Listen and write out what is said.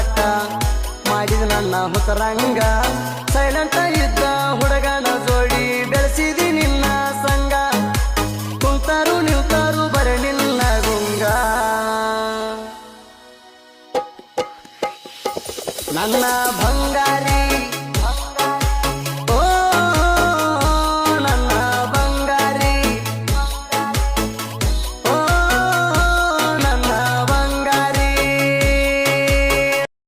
ಮಾಡಾಕ ಮಾಡಿದ ನನ್ನ ಹುಸರಂಗ ಸೈಲೆಂಟ್ ಇದ್ದ ಹುಡುಗನ ಜೋಡಿ ಬೆಳೆಸಿದಿ ನಿನ್ನ ಸಂಗ ಕುಂತಾರು ನಿಂತಾರು ಬರೆ ನಿನ್ನ ಗುಂಗ ನನ್ನ ಬಂಗಾರಿ